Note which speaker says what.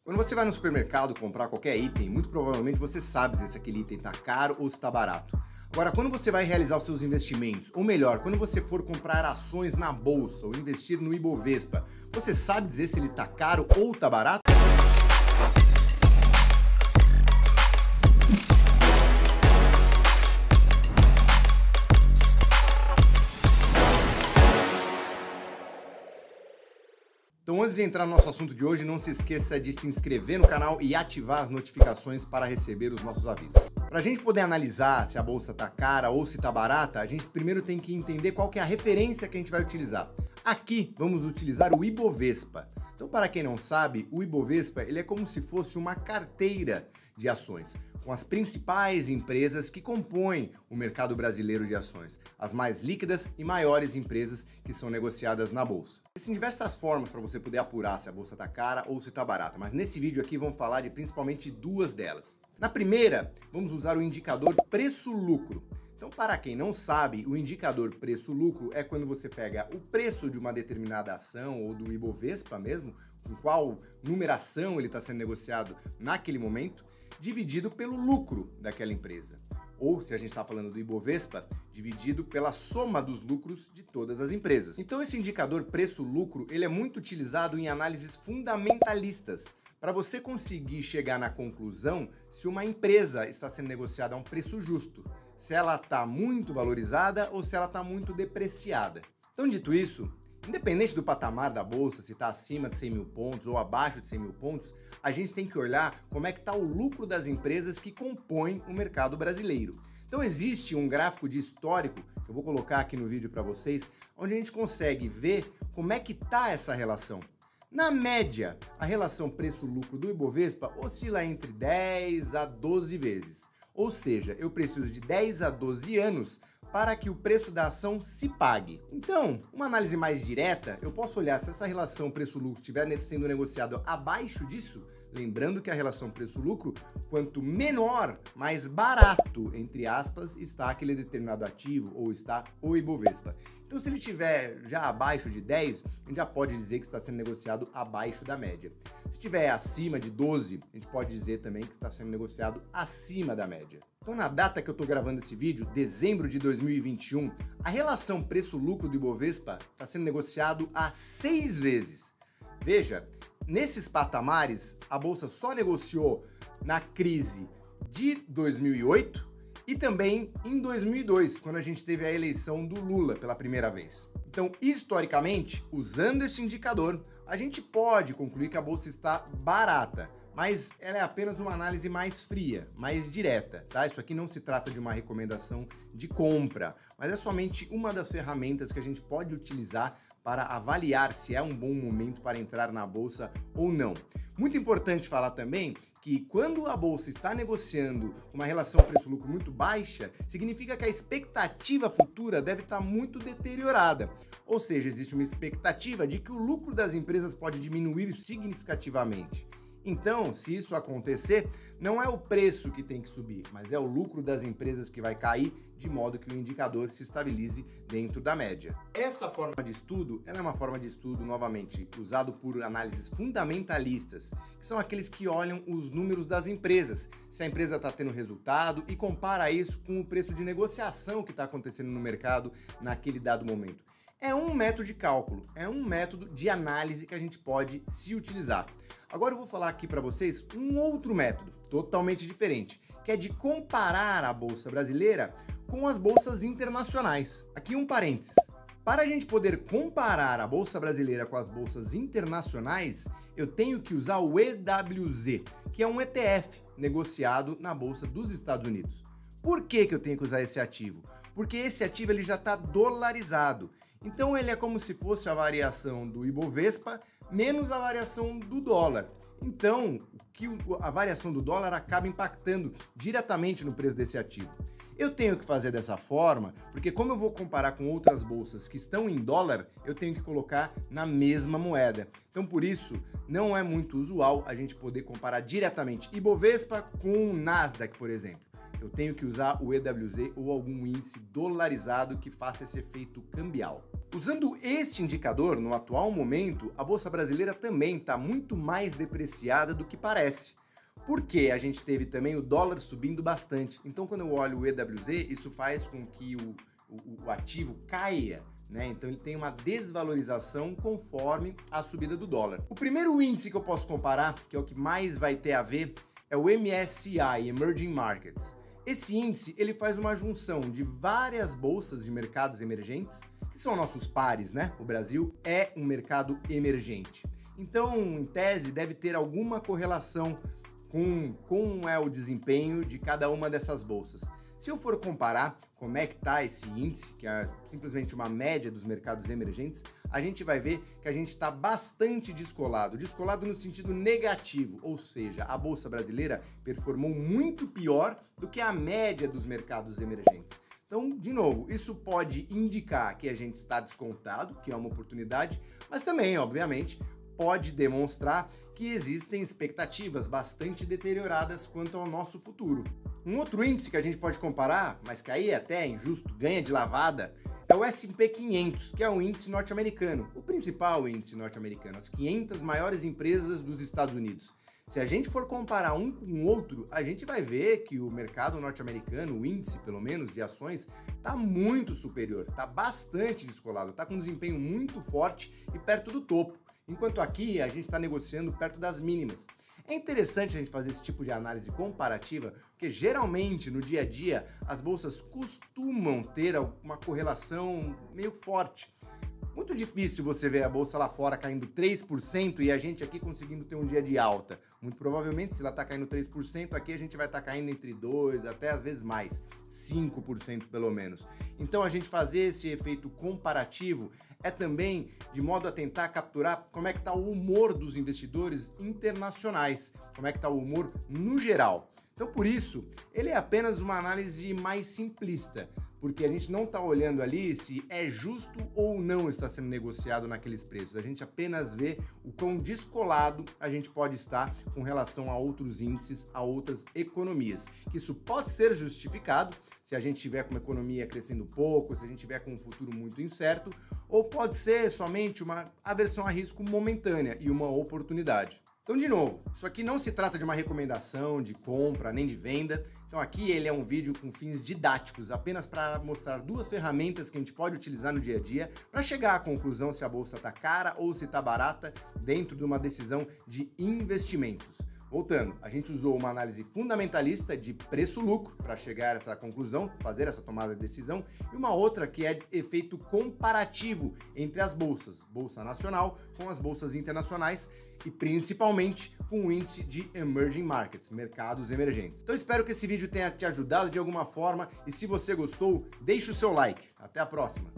Speaker 1: Quando você vai no supermercado comprar qualquer item, muito provavelmente você sabe se aquele item está caro ou se está barato. Agora, quando você vai realizar os seus investimentos, ou melhor, quando você for comprar ações na bolsa ou investir no Ibovespa, você sabe dizer se ele está caro ou está barato? Então, antes de entrar no nosso assunto de hoje, não se esqueça de se inscrever no canal e ativar as notificações para receber os nossos avisos. Para a gente poder analisar se a bolsa está cara ou se está barata, a gente primeiro tem que entender qual que é a referência que a gente vai utilizar. Aqui vamos utilizar o Ibovespa. Então, para quem não sabe, o Ibovespa ele é como se fosse uma carteira de ações, com as principais empresas que compõem o mercado brasileiro de ações, as mais líquidas e maiores empresas que são negociadas na bolsa. Existem diversas formas para você poder apurar se a bolsa está cara ou se está barata, mas nesse vídeo aqui vamos falar de principalmente duas delas. Na primeira, vamos usar o indicador preço-lucro. Então, para quem não sabe, o indicador preço-lucro é quando você pega o preço de uma determinada ação ou do Ibovespa mesmo, com qual numeração ele está sendo negociado naquele momento, dividido pelo lucro daquela empresa. Ou, se a gente está falando do Ibovespa, dividido pela soma dos lucros de todas as empresas. Então, esse indicador preço-lucro ele é muito utilizado em análises fundamentalistas, para você conseguir chegar na conclusão se uma empresa está sendo negociada a um preço justo, se ela está muito valorizada ou se ela está muito depreciada. Então, dito isso, independente do patamar da bolsa, se está acima de 100 mil pontos ou abaixo de 100 mil pontos, a gente tem que olhar como é que está o lucro das empresas que compõem o mercado brasileiro. Então existe um gráfico de histórico, que eu vou colocar aqui no vídeo para vocês, onde a gente consegue ver como é que está essa relação. Na média, a relação preço-lucro do Ibovespa oscila entre 10 a 12 vezes. Ou seja, eu preciso de 10 a 12 anos para que o preço da ação se pague. Então, uma análise mais direta, eu posso olhar se essa relação preço-lucro estiver sendo negociado abaixo disso, lembrando que a relação preço-lucro, quanto menor, mais barato, entre aspas, está aquele determinado ativo ou está o Ibovespa. Então, se ele estiver já abaixo de 10, a gente já pode dizer que está sendo negociado abaixo da média. Se estiver acima de 12, a gente pode dizer também que está sendo negociado acima da média. Então, na data que eu estou gravando esse vídeo, dezembro de 2021, a relação preço-lucro do Ibovespa está sendo negociado a 6 vezes. Veja, nesses patamares, a bolsa só negociou na crise de 2008 e também em 2002, quando a gente teve a eleição do Lula pela primeira vez. Então, historicamente, usando esse indicador, a gente pode concluir que a bolsa está barata, mas ela é apenas uma análise mais fria, mais direta, tá? Isso aqui não se trata de uma recomendação de compra, mas é somente uma das ferramentas que a gente pode utilizar para avaliar se é um bom momento para entrar na bolsa ou não. Muito importante falar também que quando a bolsa está negociando uma relação preço-lucro muito baixa, significa que a expectativa futura deve estar muito deteriorada. Ou seja, existe uma expectativa de que o lucro das empresas pode diminuir significativamente. Então, se isso acontecer, não é o preço que tem que subir, mas é o lucro das empresas que vai cair, de modo que o indicador se estabilize dentro da média. Essa forma de estudo, ela é uma forma de estudo, novamente, usado por análises fundamentalistas, que são aqueles que olham os números das empresas, se a empresa está tendo resultado e compara isso com o preço de negociação que está acontecendo no mercado naquele dado momento. É um método de cálculo, é um método de análise que a gente pode se utilizar. Agora eu vou falar aqui para vocês um outro método, totalmente diferente, que é de comparar a bolsa brasileira com as bolsas internacionais. Aqui um parênteses. Para a gente poder comparar a bolsa brasileira com as bolsas internacionais, eu tenho que usar o EWZ, que é um ETF negociado na bolsa dos Estados Unidos. Por que eu tenho que usar esse ativo? Porque esse ativo ele já está dolarizado. Então ele é como se fosse a variação do Ibovespa menos a variação do dólar. Então, a variação do dólar acaba impactando diretamente no preço desse ativo. Eu tenho que fazer dessa forma, porque como eu vou comparar com outras bolsas que estão em dólar, eu tenho que colocar na mesma moeda. Então, por isso, não é muito usual a gente poder comparar diretamente Ibovespa com Nasdaq, por exemplo. Eu tenho que usar o EWZ ou algum índice dolarizado que faça esse efeito cambial. Usando este indicador, no atual momento, a Bolsa Brasileira também está muito mais depreciada do que parece. Porque a gente teve também o dólar subindo bastante. Então, quando eu olho o EWZ, isso faz com que o ativo caia, né? Então ele tem uma desvalorização conforme a subida do dólar. O primeiro índice que eu posso comparar, que é o que mais vai ter a ver, é o MSCI, Emerging Markets. Esse índice, ele faz uma junção de várias bolsas de mercados emergentes, que são nossos pares, né? O Brasil é um mercado emergente. Então, em tese, deve ter alguma correlação com como é o desempenho de cada uma dessas bolsas. Se eu for comparar como é que está esse índice, que é simplesmente uma média dos mercados emergentes, a gente vai ver que a gente está bastante descolado no sentido negativo, ou seja, a Bolsa Brasileira performou muito pior do que a média dos mercados emergentes. Então, de novo, isso pode indicar que a gente está descontado, que é uma oportunidade, mas também, obviamente, pode demonstrar que existem expectativas bastante deterioradas quanto ao nosso futuro. Um outro índice que a gente pode comparar, mas que aí é até injusto, ganha de lavada, é o S&P 500, que é o índice norte-americano, o principal índice norte-americano, as 500 maiores empresas dos Estados Unidos. Se a gente for comparar um com o outro, a gente vai ver que o mercado norte-americano, o índice pelo menos de ações, está muito superior, está bastante descolado, está com um desempenho muito forte e perto do topo, enquanto aqui a gente está negociando perto das mínimas. É interessante a gente fazer esse tipo de análise comparativa, porque geralmente no dia a dia as bolsas costumam ter uma correlação meio forte. Muito difícil você ver a bolsa lá fora caindo 3% e a gente aqui conseguindo ter um dia de alta. Muito provavelmente, se ela está caindo 3%, aqui a gente vai estar caindo entre 2%, até às vezes mais, 5% pelo menos. Então a gente fazer esse efeito comparativo é também de modo a tentar capturar como é que está o humor dos investidores internacionais, como é que está o humor no geral. Então por isso, ele é apenas uma análise mais simplista, porque a gente não está olhando ali se é justo ou não está sendo negociado naqueles preços. A gente apenas vê o quão descolado a gente pode estar com relação a outros índices, a outras economias. Que isso pode ser justificado se a gente tiver com uma economia crescendo pouco, se a gente tiver com um futuro muito incerto, ou pode ser somente uma aversão a risco momentânea e uma oportunidade. Então, de novo, isso aqui não se trata de uma recomendação de compra nem de venda. Então aqui ele é um vídeo com fins didáticos, apenas para mostrar duas ferramentas que a gente pode utilizar no dia a dia para chegar à conclusão se a bolsa está cara ou se está barata dentro de uma decisão de investimentos. Voltando, a gente usou uma análise fundamentalista de preço-lucro para chegar a essa conclusão, fazer essa tomada de decisão, e uma outra que é efeito comparativo entre as bolsas, Bolsa Nacional com as bolsas internacionais e principalmente com o índice de Emerging Markets, mercados emergentes. Então espero que esse vídeo tenha te ajudado de alguma forma e se você gostou, deixe o seu like. Até a próxima!